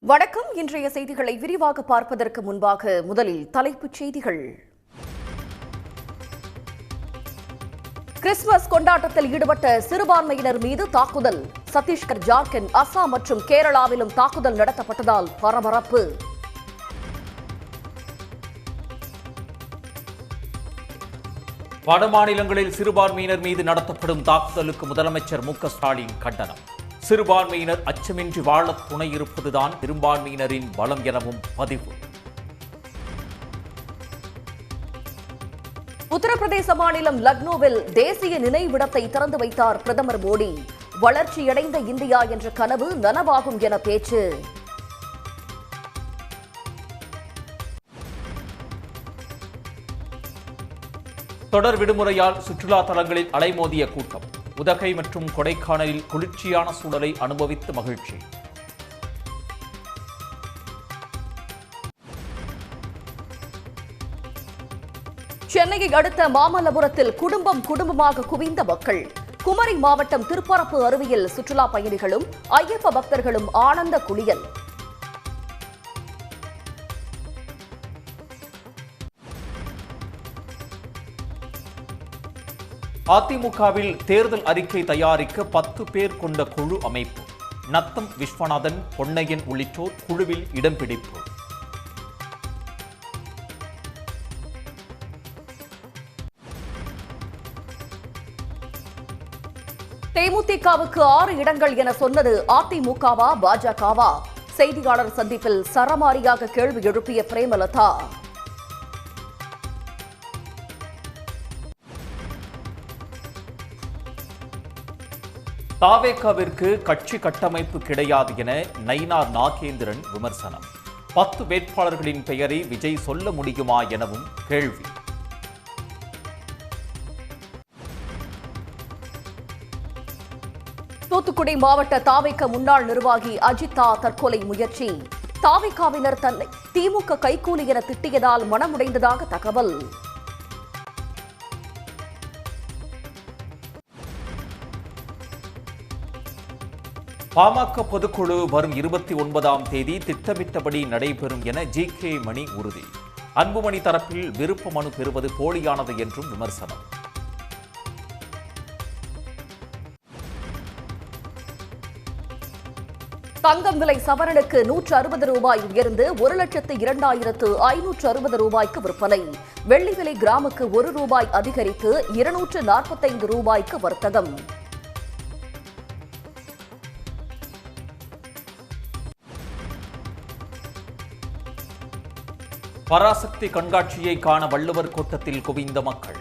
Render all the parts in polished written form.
வணக்கம். இன்றைய செய்திகளை விரிவாக பார்ப்பதற்கு முன்பாக முதலில் தலைப்புச் செய்திகள். கிறிஸ்துமஸ் கொண்டாட்டத்தில் ஈடுபட்ட சிறுபான்மையினர் மீது தாக்குதல். சத்தீஸ்கர், ஜார்க்கண்ட், அசாம் மற்றும் கேரளாவிலும் தாக்குதல் நடத்தப்பட்டதால் பரபரப்பு. வட மாநிலங்களில் சிறுபான்மையினர் மீது நடத்தப்படும் தாக்குதலுக்கு முதலமைச்சர் மு.க.ஸ்டாலின் கண்டனம். சிறுபான்மையினர் அச்சமின்றி வாழ துணை இருப்பதுதான் பெரும்பான்மையினரின் பலம் எனவும் பதிவு. உத்தரப்பிரதேச மாநிலம் லக்னோவில் தேசிய நினைவிடத்தை திறந்து வைத்தார் பிரதமர் மோடி. வளர்ச்சியடைந்த இந்தியா என்ற கனவு நனவாகும் என பேச்சு. தொடர் விடுமுறையால் சுற்றுலா தலங்களில் அலைமோதிய கூட்டம். உதகை மற்றும் கொடைக்கானலில் குளிர்ச்சியான சூழலை அனுபவித்து மகிழ்ச்சி. சென்னையை அடுத்த மாமல்லபுரத்தில் குடும்பமாக குவிந்த மக்கள். குமரி மாவட்டம் திருப்பரப்பு அருவியில் சுற்றுலா பயணிகளும் ஐயப்ப பக்தர்களும் ஆனந்த குளியல். அதிமுகவில் தேர்தல் அறிக்கை தயாரிக்க 10 பேர் கொண்ட குழு அமைப்பு. நத்தம் விஸ்வநாதன், பொன்னையன் உள்ளிட்டோர் குழுவில் இடம் பிடிப்பு. தேமுதிகவுக்கு 6 இடங்கள் என சொன்னது அதிமுகவா பாஜகவா? செய்தியாளர் சந்திப்பில் சரமாரியாக கேள்வி எழுப்பிய பிரேமலதா. தாவேகாவிற்கு கட்சி கட்டமைப்பு கிடையாது என நயினார் நாகேந்திரன் விமர்சனம். 10 வேட்பாளர்களின் பெயரை விஜய் சொல்ல முடியுமா எனவும் கேள்வி. தூத்துக்குடி மாவட்ட தாவேகா முன்னாள் நிர்வாகி அஜித்தா தற்கொலை முயற்சி. தாவேகாவினர் தன்னை திமுக கைக்கூலி என திட்டியதால் மனமுடைந்ததாக தகவல். பாமக பொதுக்குழு வரும் 29ஆம் தேதி திட்டமிட்டபடி நடைபெறும் என ஜி.கே. மணி உறுதி. அன்புமணி தரப்பில் விருப்ப மனு பெறுவது போலியானது என்றும் விமர்சனம். தங்கம் விலை சவரனுக்கு 160 ரூபாய் உயர்ந்து 1,02,560 ரூபாய்க்கு விற்பனை. வெள்ளி விலை கிராமுக்கு 1 ரூபாய் அதிகரித்து 245 ரூபாய்க்கு வர்த்தகம். பராசக்தி கண்காட்சியை காண வள்ளுவர் கோட்டத்தில் குவிந்த மக்கள்.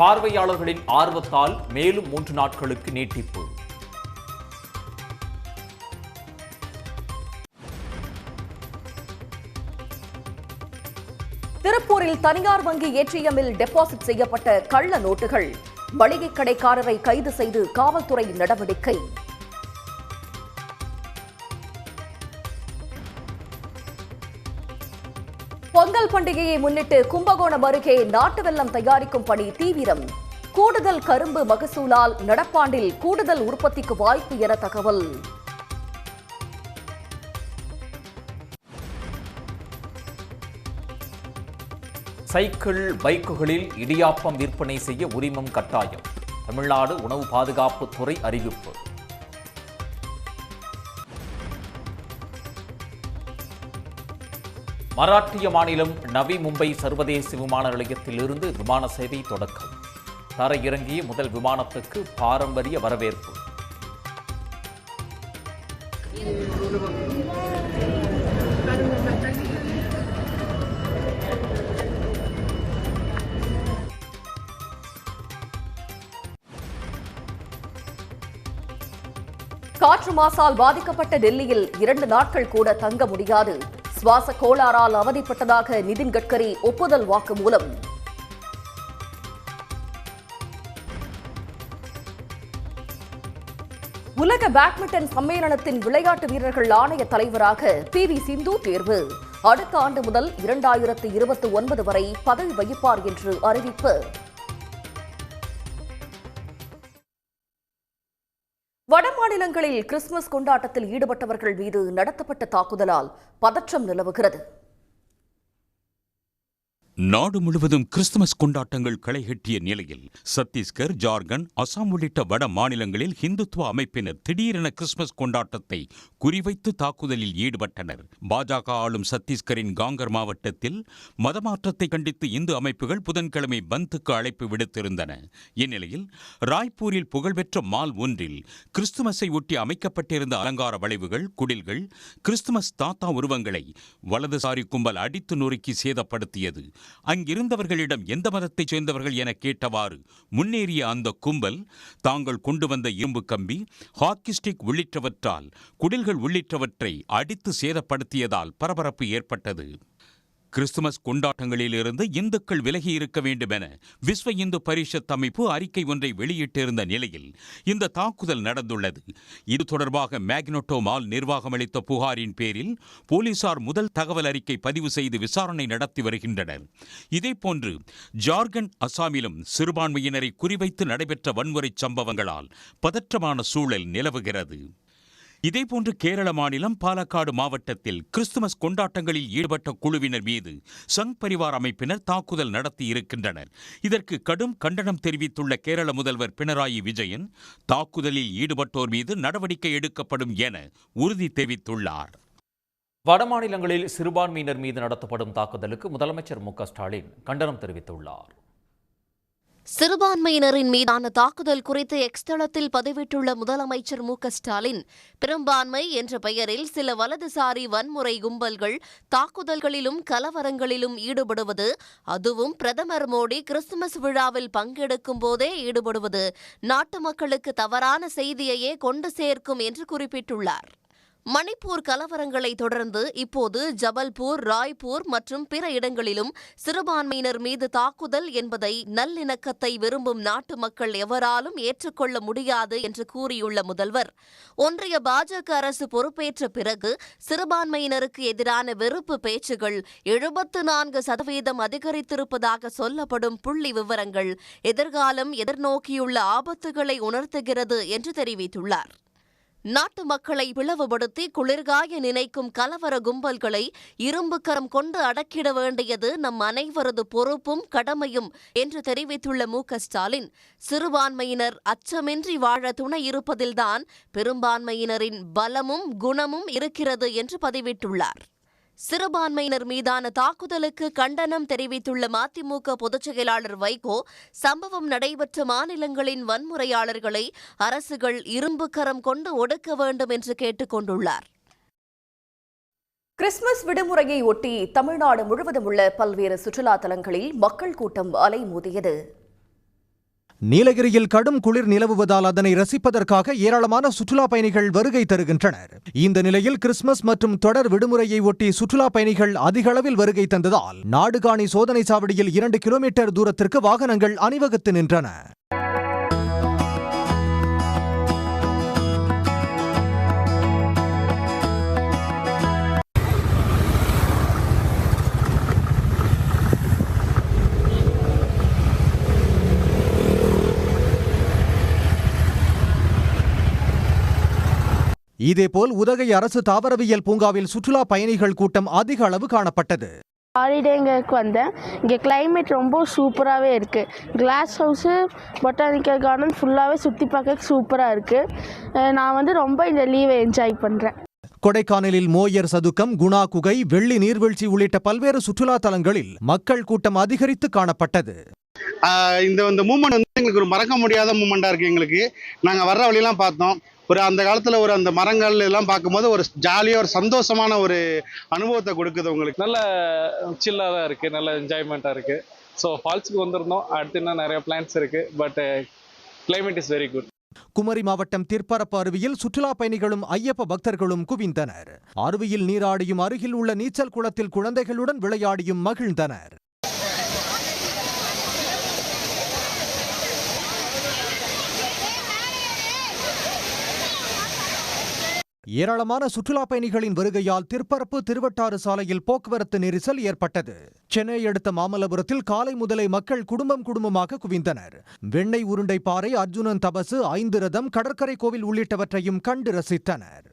பார்வையாளர்களின் ஆர்வத்தால் மேலும் 3 நாட்களுக்கு நீட்டிப்பு. திருப்பூரில் தனியார் வங்கி ஏடிஎம்மில் டெபாசிட் செய்யப்பட்ட கள்ள நோட்டுகள். மளிகை கடைக்காரரை கைது செய்து காவல்துறை நடவடிக்கை. பொங்கல் பண்டிகையை முன்னிட்டு கும்பகோணம் அருகே நாட்டு வெல்லம் தயாரிக்கும் பணி தீவிரம். கூடுதல் கரும்பு மகசூலால் நடப்பாண்டில் கூடுதல் உற்பத்திக்கு வாய்ப்பு என தகவல். சைக்கிள், பைக்குகளில் இடியாப்பம் விற்பனை செய்ய உரிமம் கட்டாயம். தமிழ்நாடு உணவு பாதுகாப்பு துறை அறிவிப்பு. மராட்டிய மாநிலம் நவி மும்பை சர்வதேச விமான நிலையத்தில் இருந்து விமான சேவை தொடக்கம். தரையிறங்கிய முதல் விமானத்துக்கு பாரம்பரிய வரவேற்பு. காற்று மாசால் பாதிக்கப்பட்ட டெல்லியில் 2 நாட்கள் கூட தங்க முடியாது. சுவாச கோளாறால் அவதிப்பட்டதாக நிதின் கட்கரி ஒப்புதல் வாக்குமூலம். உலக பேட்மிண்டன் சம்மேளனத்தின் விளையாட்டு வீரர்கள் ஆணைய தலைவராக பி.வி. சிந்து தேர்வு. அடுத்த ஆண்டு முதல் 2029 வரை பதவி வகிப்பார் என்று அறிவிப்பு. வடமாநிலங்களில் கிறிஸ்துமஸ் கொண்டாட்டத்தில் ஈடுபட்டவர்கள் மீது நடத்தப்பட்ட தாக்குதலால் பதற்றம் நிலவுகிறது. நாடு முழுவதும் கிறிஸ்துமஸ் கொண்டாட்டங்கள் களைகட்டிய நிலையில் சத்தீஸ்கர், ஜார்க்கண்ட், அசாம் உள்ளிட்ட வட மாநிலங்களில் இந்துத்துவ அமைப்பினர் திடீரென கிறிஸ்துமஸ் கொண்டாட்டத்தை குறிவைத்து தாக்குதலில் ஈடுபட்டனர். பாஜக ஆளும் சத்தீஸ்கரின் காங்கர் மாவட்டத்தில் மதமாற்றத்தை கண்டித்து இந்து அமைப்புகள் புதன்கிழமை பந்துக்கு அழைப்பு விடுத்திருந்தன. இந்நிலையில் ராய்ப்பூரில் புகழ்பெற்ற மால் ஒன்றில் கிறிஸ்துமஸை ஒட்டி அமைக்கப்பட்டிருந்த அலங்கார வளைவுகள், குடில்கள், கிறிஸ்துமஸ் தாத்தா உருவங்களை வலதுசாரி கும்பல் அடித்து நொறுக்கி சேதப்படுத்தியது. அங்கிருந்தவர்களிடம் எந்த மதத்தைச் சேர்ந்தவர்கள் என கேட்டவாறு முன்னேறிய அந்த கும்பல் தாங்கள் கொண்டு வந்த இரும்பு கம்பி, ஹாக்கி ஸ்டிக் உள்ளிட்டவற்றால் குடில்கள் உள்ளிட்டவற்றை அடித்து சேதப்படுத்தியதால் பரபரப்பு ஏற்பட்டது. கிறிஸ்துமஸ் கொண்டாட்டங்களிலிருந்து இந்துக்கள் விலகி இருக்க வேண்டும் என விஸ்வ இந்து பரிஷத் அமைப்பு அறிக்கை ஒன்றை வெளியிட்டிருந்த நிலையில் இந்த தாக்குதல் நடந்துள்ளது. இது தொடர்பாக மேக்னோட்டோ மால் நிர்வாகம் அளித்த புகாரின் பேரில் போலீசார் முதல் தகவல் அறிக்கை பதிவு செய்து விசாரணை நடத்தி வருகின்றனர். இதேபோன்று ஜார்க்கண்ட், அசாமிலும் சிறுபான்மையினரை குறிவைத்து நடைபெற்ற வன்முறை சம்பவங்களால் பதற்றமான சூழல் நிலவுகிறது. இதேபோன்று கேரள மாநிலம் பாலக்காடு மாவட்டத்தில் கிறிஸ்துமஸ் கொண்டாட்டங்களில் ஈடுபட்ட குழுவினர் மீது சங் பரிவார் அமைப்பினர் தாக்குதல் நடத்தி இருக்கின்றனர். இதற்கு கடும் கண்டனம் தெரிவித்துள்ள கேரள முதல்வர் பினராயி விஜயன் தாக்குதலில் ஈடுபட்டோர் மீது நடவடிக்கை எடுக்கப்படும் என உறுதி தெரிவித்துள்ளார். வடமாநிலங்களில் சிறுபான்மையினர் மீது நடத்தப்படும் தாக்குதலுக்கு முதலமைச்சர் மு.க.ஸ்டாலின் கண்டனம் தெரிவித்துள்ளார். சிறுபான்மையினரின் மீதான தாக்குதல் குறித்து எக்ஸ் தளத்தில் பதிவிட்டுள்ள முதலமைச்சர் மு.க.ஸ்டாலின், பெரும்பான்மை என்ற பெயரில் சில வலதுசாரி வன்முறை கும்பல்கள் தாக்குதல்களிலும் கலவரங்களிலும் ஈடுபடுவது, அதுவும் பிரதமர் மோடி கிறிஸ்துமஸ் விழாவில் பங்கெடுக்கும் போதே ஈடுபடுவது நாட்டு மக்களுக்கு தவறான செய்தியையே கொண்டு சேர்க்கும் என்று குறிப்பிட்டுள்ளார். மணிப்பூர் கலவரங்களை தொடர்ந்து இப்போது ஜபல்பூர், ராய்ப்பூர் மற்றும் பிற இடங்களிலும் சிறுபான்மையினர் மீது தாக்குதல் என்பதை நல்லிணக்கத்தை விரும்பும் நாட்டு மக்கள் எவராலும் ஏற்றுக்கொள்ள முடியாது என்று கூறியுள்ள முதல்வர், ஒன்றிய பாஜக அரசு பொறுப்பேற்ற பிறகு சிறுபான்மையினருக்கு எதிரான வெறுப்பு பேச்சுகள் 74% அதிகரித்திருப்பதாக சொல்லப்படும் புள்ளி விவரங்கள் எதிர்காலம் எதிர்நோக்கியுள்ள ஆபத்துகளை உணர்த்துகிறது என்று தெரிவித்துள்ளார். நாட்டு மக்களை பிளவுபடுத்தி குளிர்காய நினைக்கும் கலவர கும்பல்களை இரும்பு கரம் கொண்டு அடக்கிட வேண்டியது நம் அனைவரது பொறுப்பும் கடமையும் என்று தெரிவித்துள்ள மு.க.ஸ்டாலின், சிறுபான்மையினர் அச்சமின்றி வாழ துணை இருப்பதில்தான் பெரும்பான்மையினரின் பலமும் குணமும் இருக்கிறது என்று பதிவிட்டுள்ளார். சிறுபான்மையினர் மீதான தாக்குதலுக்கு கண்டனம் தெரிவித்துள்ள மதிமுக பொதுச் செயலாளர் வைகோ, சம்பவம் நடைபெற்ற மாநிலங்களின் வன்முறையாளர்களை அரசுகள் இரும்பு கரம் கொண்டு ஒடுக்க வேண்டும் என்று கேட்டுக் கொண்டுள்ளார். கிறிஸ்துமஸ் விடுமுறையை ஒட்டி தமிழ்நாடு முழுவதும் உள்ள பல்வேறு சுற்றுலா தலங்களில் மக்கள் கூட்டம் அலைமோதியது. நீலகிரியில் கடும் குளிர் நிலவுவதால் அதனை ரசிப்பதற்காக ஏராளமான சுற்றுலா பயணிகள் வருகை தருகின்றனர். இந்த நிலையில் கிறிஸ்துமஸ் மற்றும் தொடர் விடுமுறையை ஒட்டி சுற்றுலா பயணிகள் அதிக அளவில் வருகை தந்ததால் நாடுகாணி சோதனை சாவடியில் 2 கிலோமீட்டர் தூரத்திற்கு வாகனங்கள் அணிவகுத்து நின்றன. இதேபோல் உதகை அரசு தாவரவியல் பூங்காவில் சுற்றுலா பயணிகள் கூட்டம் அதிக அளவு காணப்பட்டது. ஹாலிடேங்களுக்கு வந்தேன். இங்கே கிளைமேட் ரொம்ப சூப்பராகவே இருக்குது. கிளாஸ் ஹவுஸு, பொட்டானிக்கல் கார்டன் ஃபுல்லாகவே சுற்றி பார்க்க சூப்பராக இருக்குது. நான் ரொம்ப இந்த லீவை என்ஜாய் பண்ணுறேன். கொடைக்கானலில் மோயர் சதுக்கம், குணா குகை, வெள்ளி நீர்வீழ்ச்சி உள்ளிட்ட பல்வேறு சுற்றுலா தலங்களில் மக்கள் கூட்டம் அதிகரித்து காணப்பட்டது. இந்த மூமெண்ட் எங்களுக்கு ஒரு மறக்க முடியாத மூமெண்ட்டாக இருக்குது. எங்களுக்கு நாங்கள் வர்ற வழியெல்லாம் பார்த்தோம். அந்த காலத்தில் அந்த மரங்கள் எல்லாம் பார்க்கும்போது ஒரு ஜாலியாக ஒரு சந்தோஷமான ஒரு அனுபவத்தை கொடுக்குது. உங்களுக்கு நல்ல சில்லாக தான் இருக்குது, நல்ல என்ஜாய்மெண்ட்டாக இருக்குது. ஸோ ஃபால்ஸுக்கு வந்திருந்தோம். அடுத்து இன்னும் நிறைய பிளான்ஸ் இருக்குது. But climate is very good. Kumari மாவட்டம் திற்பரப்பு அருவியில் சுற்றுலா பயணிகளும் ஐயப்ப பக்தர்களும் குவிந்தனர். அருவியில் நீராடியும் அருகில் உள்ள நீச்சல் குளத்தில் குழந்தைகளுடன் விளையாடியும் மகிழ்ந்தனர். ஏராளமான சுற்றுலா பயணிகளின் வருகையால் திருப்பரப்பு திருவட்டாறு சாலையில் போக்குவரத்து நெரிசல் ஏற்பட்டது. சென்னை அடுத்த மாமல்லபுரத்தில் காலை முதலே மக்கள் குடும்பமாக குவிந்தனர். வெண்ணெய் உருண்டை பாறை, அர்ஜுனன் தபசு, 5 ரதம், கடற்கரை கோவில் உள்ளிட்டவற்றையும் கண்டு ரசித்தனர்.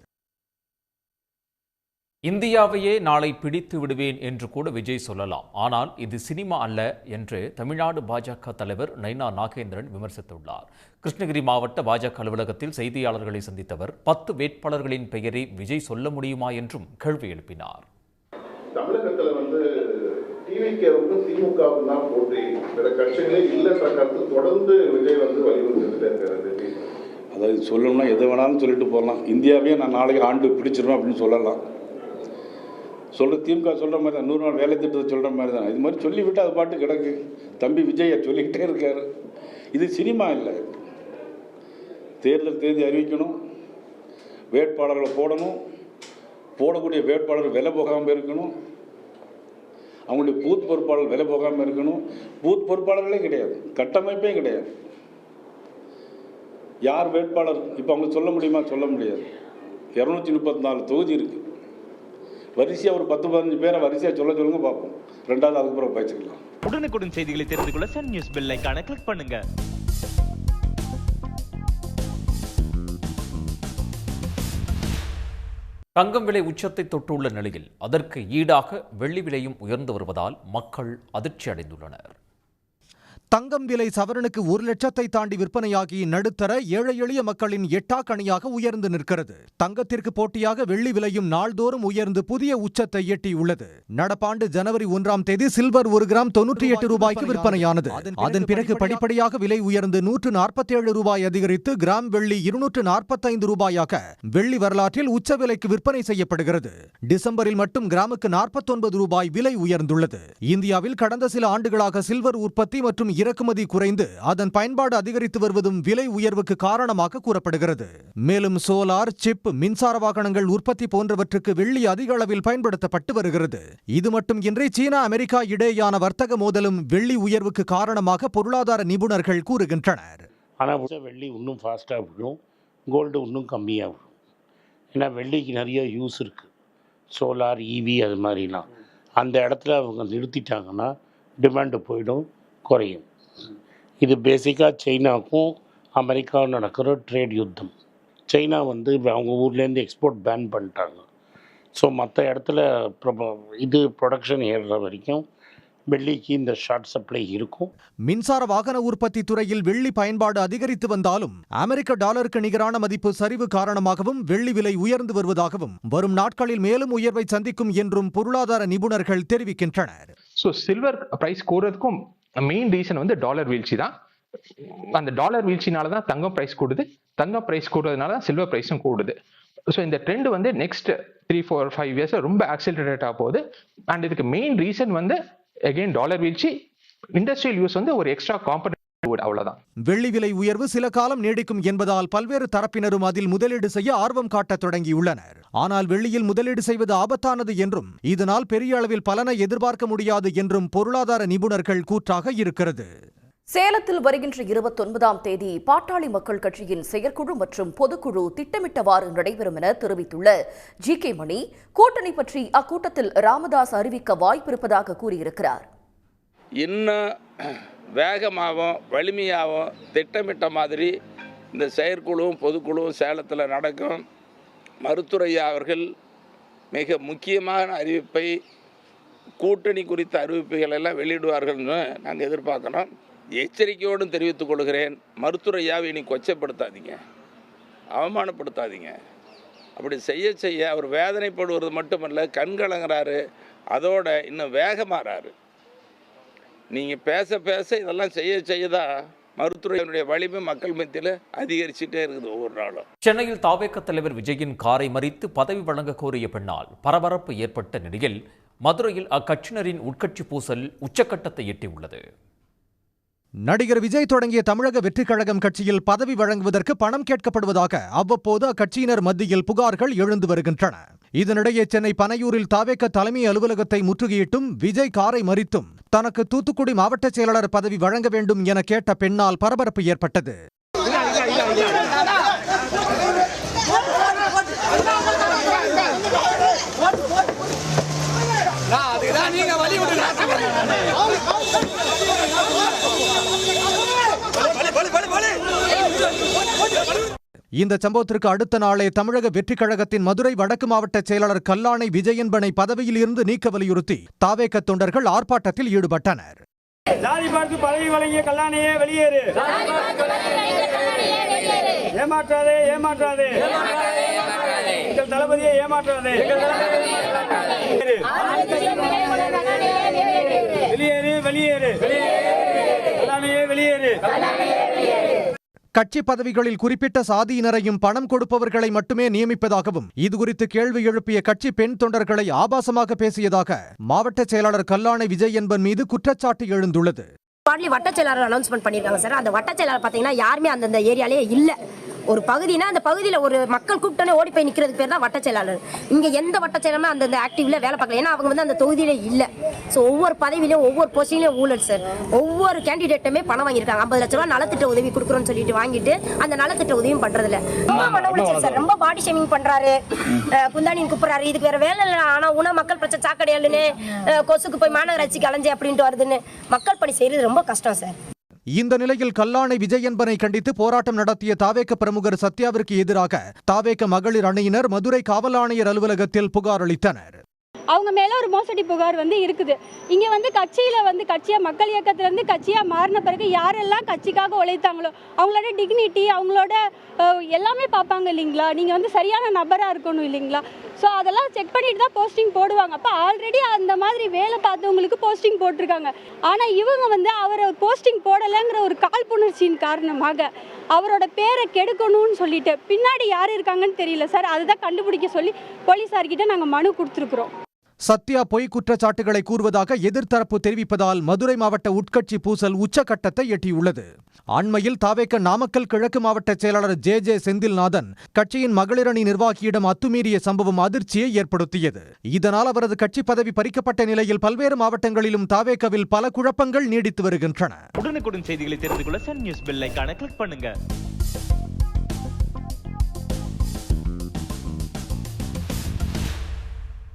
இந்தியாவையே நாளை பிடித்து விடுவேன் என்று கூட விஜய் சொல்லலாம். ஆனால் இது சினிமா அல்ல என்று தமிழ்நாடு பாஜக தலைவர் நைனா நாகேந்திரன் விமர்சித்துள்ளார். கிருஷ்ணகிரி மாவட்ட பாஜக அலுவலகத்தில் செய்தியாளர்களை சந்தித்தவர் 10 வேட்பாளர்களின் பெயரை விஜய் சொல்ல முடியுமா என்றும் கேள்வி எழுப்பினார். தமிழகத்தில் டிவிகேவுக்கும் திமுகவுக்கும் தான் போட்டி, பிற கட்சிகளே இல்லைன்ற கருத்து தொடர்ந்து விஜய் வலியுறுத்திட்டு இருக்கிறது. அதாவது சொல்லணும்னா எது வேணாலும் சொல்லிட்டு போகலாம். இந்தியாவே நான் நாளைக்கு ஆண்டு பிடிச்சிருவேன் அப்படின்னு சொல்லலாம். திமுக சொல்கிற மாதிரி தான், 100 நாள் வேலை திட்டத்தை சொல்கிற மாதிரி தான். இது மாதிரி சொல்லிவிட்டு அது பாட்டு கிடக்கு. தம்பி விஜய் சொல்லிக்கிட்டே இருக்கார். இது சினிமா இல்லை. தேர்தல் தேதி அறிவிக்கணும், வேட்பாளர்களை போடணும், போடக்கூடிய வேட்பாளர் விலை போகாமல் இருக்கணும், அவங்களுடைய பூத் பொறுப்பாளர் விலை போகாமல் இருக்கணும். பூத் பொறுப்பாளர்களே கிடையாது, கட்டமைப்பே கிடையாது. யார் வேட்பாளர் இப்போ அவங்க சொல்ல முடியுமா? சொல்ல முடியாது. 234 தொகுதி இருக்குது. வரிசையாக ஒரு 10-15 பேரை வரிசையாக சொல்லுங்க பார்ப்போம். ரெண்டாவது அதுக்கப்புறம் பேசிக்கலாம். உடனுக்குடன் செய்திகளை தெரிந்து கொள்ள சன் நியூஸ் பெல் ஐகானை கிளிக் பண்ணுங்க. தங்கம் விலை உச்சத்தை தொட்டுள்ள நிலையில் அதற்கு ஈடாக வெள்ளி விலையும் உயர்ந்து வருவதால் மக்கள் அதிர்ச்சி அடைந்துள்ளனர். தங்கம் விலை சவரனுக்கு 1 லட்சத்தை தாண்டி விற்பனையாகி நடுத்தர ஏழை எளிய மக்களின் எட்டாக்கணியாக உயர்ந்து நிற்கிறது. தங்கத்திற்கு போட்டியாக வெள்ளி விலையும் நாள்தோறும் உயர்ந்து புதிய உச்சத்தை எட்டியுள்ளது. நடப்பாண்டு ஜனவரி 1ஆம் தேதி சில்வர் 1 கிராம் 98 ரூபாய்க்கு விற்பனையானது. அதன் பிறகு படிப்படியாக விலை உயர்ந்து 147 ரூபாய் அதிகரித்து கிராம் வெள்ளி 245 ரூபாயாக வெள்ளி வரலாற்றில் உச்ச விலைக்கு விற்பனை செய்யப்படுகிறது. டிசம்பரில் மட்டும் கிராமுக்கு 49 ரூபாய் விலை உயர்ந்துள்ளது. இந்தியாவில் கடந்த சில ஆண்டுகளாக சில்வர் உற்பத்தி மற்றும் இறக்குமதி குறைந்து அதன் பயன்பாடு அதிகரித்து வருவதும் விலை உயர்வுக்கு காரணமாக கூறப்படுகிறது. மேலும் சோலார், சிப், மின்சார வாகனங்கள் உற்பத்தி போன்றவற்றுக்கு வெள்ளி அதிக அளவில் பயன்படுத்தப்பட்டு வருகிறது. இது மட்டுமின்றி சீனா, அமெரிக்கா இடையேயான வர்த்தக மோதலும் வெள்ளி உயர்வுக்கு காரணமாக பொருளாதார நிபுணர்கள் கூறுகின்றனர். ஆனால் வெள்ளி இன்னும் ஃபாஸ்ட்டாக விடும், கோல்டு இன்னும் கம்மியாகும். ஏன்னா வெள்ளிக்கு நிறைய யூஸ் இருக்குது. சோலார், ஈவி அது மாதிரிலாம். அந்த இடத்துல அவங்க நிறுத்திட்டாங்கன்னா டிமாண்டு போயிடும், குறையும். இது பேசிக்காக சைனாவுக்கும் அமெரிக்காவும் நடக்கிற ட்ரேட் யுத்தம். சைனா அவங்க ஊர்லேருந்து எக்ஸ்போர்ட் பேன் பண்ணிட்டாங்க. ஸோ மற்ற இடத்துல இது ப்ரொடக்ஷன் ஏறுற வரைக்கும் வெள்ளிக்கு இந்த ஷார்ட் சப்ளை இருக்கும். மின்சார வாகன உற்பத்தி துறையில் வெள்ளி பயன்பாடு அதிகரித்து வந்தாலும் அமெரிக்க டாலருக்கு நிகரான மதிப்பு சரிவு காரணமாகவும் வெள்ளி விலை உயர்ந்து வருவதாகவும் வரும் நாட்களில் மேலும் உயர்வை சந்திக்கும் என்றும் பொருளாதார நிபுணர்கள் தெரிவிக்கின்றனர். ஸோ சில்வர் பிரைஸ் கூடுறதுக்கும் மெயின் ரீசன் டாலர் வீழ்ச்சி தான். அந்த டாலர் வீழ்ச்சினால தான் தங்கம் பிரைஸ் கூடுது, தங்கம் பிரைஸ் கூடுறதுனால தான் சில்வர் பிரைஸும் கூடுது. ஸோ இந்த ட்ரெண்ட் நெக்ஸ்ட் 3-4-5 இயர்ஸ் ரொம்ப ஆக்சிலரேட் ஆக போகுது. அண்ட் இதுக்கு மெயின் ரீசன் அகைன் டாலர் வீழ்ச்சி, இண்டஸ்ட்ரியல் யூஸ் ஒரு எக்ஸ்ட்ரா காம்பனன்ட். அவ்வளவுதான். வெள்ளி விலை உயர்வு சில காலம் நீடிக்கும் என்பதால் பல்வேறு தரப்பினரும் அதில் முதலீடு செய்ய ஆர்வம் காட்ட தொடங்கியுள்ளனர். ஆனால் வெள்ளியில் முதலீடு செய்வது ஆபத்தானது என்றும் இதனால் பெரிய அளவில் பலனை எதிர்பார்க்க முடியாது என்றும் பொருளாதார நிபுணர்கள் கூற்றாக இருக்கிறது. சேலத்தில் வருகின்ற 29ஆம் தேதி பாட்டாளி மக்கள் கட்சியின் செயற்குழு மற்றும் பொதுக்குழு திட்டமிட்டவாறு நடைபெறும் என தெரிவித்துள்ள ஜி.கே. மணி, கூட்டணி பற்றி அக்கூட்டத்தில் ராமதாஸ் அறிவிக்க வாய்ப்பிருப்பதாக கூறியிருக்கிறார். இன்னும் வேகமாகவும் வலிமையாகவும் திட்டமிட்ட மாதிரி இந்த செயற்குழுவும் பொதுக்குழுவும் சேலத்தில் நடக்கும். மருத்துவரையா அவர்கள் மிக முக்கியமான அறிவிப்பை, கூட்டணி குறித்த அறிவிப்புகள் எல்லாம் வெளியிடுவார்கள்னு நாங்கள் எதிர்பார்க்கணும். எச்சரிக்கையோடும் தெரிவித்துக் கொள்கிறேன், மருத்துவரையாவை இனி கொச்சைப்படுத்தாதீங்க, அவமானப்படுத்தாதீங்க. அப்படி செய்ய அவர் வேதனைப்படுவது மட்டுமல்ல, கண்கலங்கிறாரு, அதோட இன்னும் வேகமாறாரு. நீங்கள் பேச இதெல்லாம் செய்யதான் மருத்துவருடைய வலிமை மக்கள் மத்தியில் அதிகரிச்சுட்டே இருக்குது ஒவ்வொரு நாளும். சென்னையில் தாவேக தலைவர் விஜயின் காரை மறித்து பதவி வழங்க கோரிய பெண்ணால் பரபரப்பு ஏற்பட்ட நிலையில் மதுரையில் அக்கட்சியினரின் உட்கட்சி பூசல் உச்சக்கட்டத்தை எட்டியுள்ளது. நடிகர் விஜய் தொடங்கிய தமிழக வெற்றிக் கழகம் கட்சியில் பதவி வழங்குவதற்கு பணம் கேட்கப்படுவதாக அவ்வப்போது அக்கட்சியினர் மத்தியில் புகார்கள் எழுந்து வருகின்றன. இதனிடையே சென்னை பனையூரில் தாவேக தலைமை அலுவலகத்தை முற்றுகையிட்டும் விஜய் காரை மறித்தும் தனக்கு தூத்துக்குடி மாவட்ட செயலாளர் பதவி வழங்க வேண்டும் என கேட்ட பெண்ணால் பரபரப்பு ஏற்பட்டது. இந்த சம்பவத்திற்கு அடுத்த நாளே தமிழக வெற்றிக் கழகத்தின் மதுரை வடக்கு மாவட்ட செயலாளர் கல்லானை விஜயன்பனை பதவியில் இருந்து நீக்க வலியுறுத்தி தாவேக தொண்டர்கள் ஆர்ப்பாட்டத்தில் ஈடுபட்டனர். ஜாதி பார்த்து பதவி வழங்கிய கல்லானையே வெளியேறு, ஏமாற்றாதே ஏமாற்றாதே, எங்கள் தளபதியை ஏமாற்றாதே, வெளியேறு வெளியேறு, கல்லானையே வெளியேறு. கட்சி பதவிகளில் குறிப்பிட்ட சாதியினரையும் பணம் கொடுப்பவர்களை மட்டுமே நியமிப்பதாகவும் இதுகுறித்து கேள்வி எழுப்பிய கட்சி பெண் தொண்டர்களை ஆபாசமாக பேசியதாக மாவட்ட செயலாளர் கல்லானை விஜயன்பன் மீது குற்றச்சாட்டு எழுந்துள்ளது. வட்ட செயலாளர் அனௌன்ஸ்மெண்ட் பண்ணிருக்காங்க சார். அந்த வட்ட செயலாளர் பாத்தீங்கன்னா யாருமே அந்தந்த ஏரியாலே இல்ல. ஒரு பகுதினா அந்த பகுதியில் ஒரு மக்கள் கூப்பிட்டோன்னே ஓடி போய் நிற்கிறதுக்கு பேர் தான் வட்ட செயலாளர். இங்கே எந்த வட்ட செயலாளருமே அந்த ஆக்டிவ்ல வேலை பார்க்கல. ஏன்னா அவங்க வந்து அந்த தொகுதியிலே இல்லை. ஸோ ஒவ்வொரு பதவியிலையும் ஒவ்வொரு போஸ்டிங்லையும் ஊழல் சார். ஒவ்வொரு கேண்டிடேட்டுமே பணம் வாங்கியிருக்காங்க. 50 லட்ச ரூபா நலத்திட்ட உதவி கொடுக்குறோன்னு சொல்லிட்டு வாங்கிட்டு அந்த நலத்திட்ட உதவியும் பண்றதில்ல. ரொம்ப மன உளைச்சல் சார். ரொம்ப பாடி ஷேமிங் பண்றாரு, குந்தானின்னு கூப்பிடுறாரு. இதுக்கு வேற வேலை இல்லை. ஆனால் உணவு மக்கள் பிரச்சனை சாக்கடையாளுன்னு கொசுக்கு போய் மாநகராட்சிக்கு அலைஞ்சு அப்படின்ட்டு வருதுன்னு மக்கள் பணி செய்யறது ரொம்ப கஷ்டம் சார். இந்த நிலையில் கல்லானை விஜயன்பனை கண்டித்து போராட்டம் நடத்திய தாவேக பிரமுகர் சத்யாவிற்கு எதிராக தாவேக மகளிர் அணியினர் மதுரை காவல் ஆணையர் அலுவலகத்தில் புகார் அளித்தனர். அவங்க மேலே ஒரு மோசடி புகார் இருக்குது. இங்கே கட்சியில் கட்சியாக மக்கள் இயக்கத்திலேருந்து கட்சியாக மாறின பிறகு யாரெல்லாம் கட்சிக்காக உழைத்தாங்களோ அவங்களோட டிக்னிட்டி அவங்களோட எல்லாமே பார்ப்பாங்க இல்லைங்களா. நீங்கள் சரியான நபராக இருக்கணும் இல்லைங்களா. ஸோ அதெல்லாம் செக் பண்ணிட்டு தான் போஸ்டிங் போடுவாங்க. அப்போ ஆல்ரெடி அந்த மாதிரி வேலை பார்த்தவங்களுக்கு போஸ்டிங் போட்டிருக்காங்க. ஆனால் இவங்க அவரை போஸ்டிங் போடலைங்கிற ஒரு காழ்ப்புணர்ச்சியின் காரணமாக அவரோட பேரை கெடுக்கணும்னு சொல்லிட்டு பின்னாடி யார் இருக்காங்கன்னு தெரியல சார். அதுதான் கண்டுபிடிக்க சொல்லி போலீஸார்கிட்ட நாங்கள் மனு கொடுத்துருக்குறோம். சத்யா பொய் குற்றச்சாட்டுகளை கூறுவதாக எதிர்த்தரப்பு தெரிவிப்பதால் மதுரை மாவட்ட உட்கட்சி பூசல் உச்சகட்டத்தை எட்டியுள்ளது. அண்மையில் தாவேக நாமக்கல் கிழக்கு மாவட்ட செயலாளர் ஜே செந்தில்நாதன் கட்சியின் மகளிரணி நிர்வாகியிடம் அத்துமீறிய சம்பவம் அதிர்ச்சியை ஏற்படுத்தியது. இதனால் அவரது கட்சி பதவி பறிக்கப்பட்ட நிலையில் பல்வேறு மாவட்டங்களிலும் தாவேகவில் பல குழப்பங்கள் நீடித்து வருகின்றன. உடனுக்குடன் செய்திகளை தெரிந்து கொள்ள சன் நியூஸ் பெல் ஐகானை கிளிக் பண்ணுங்க.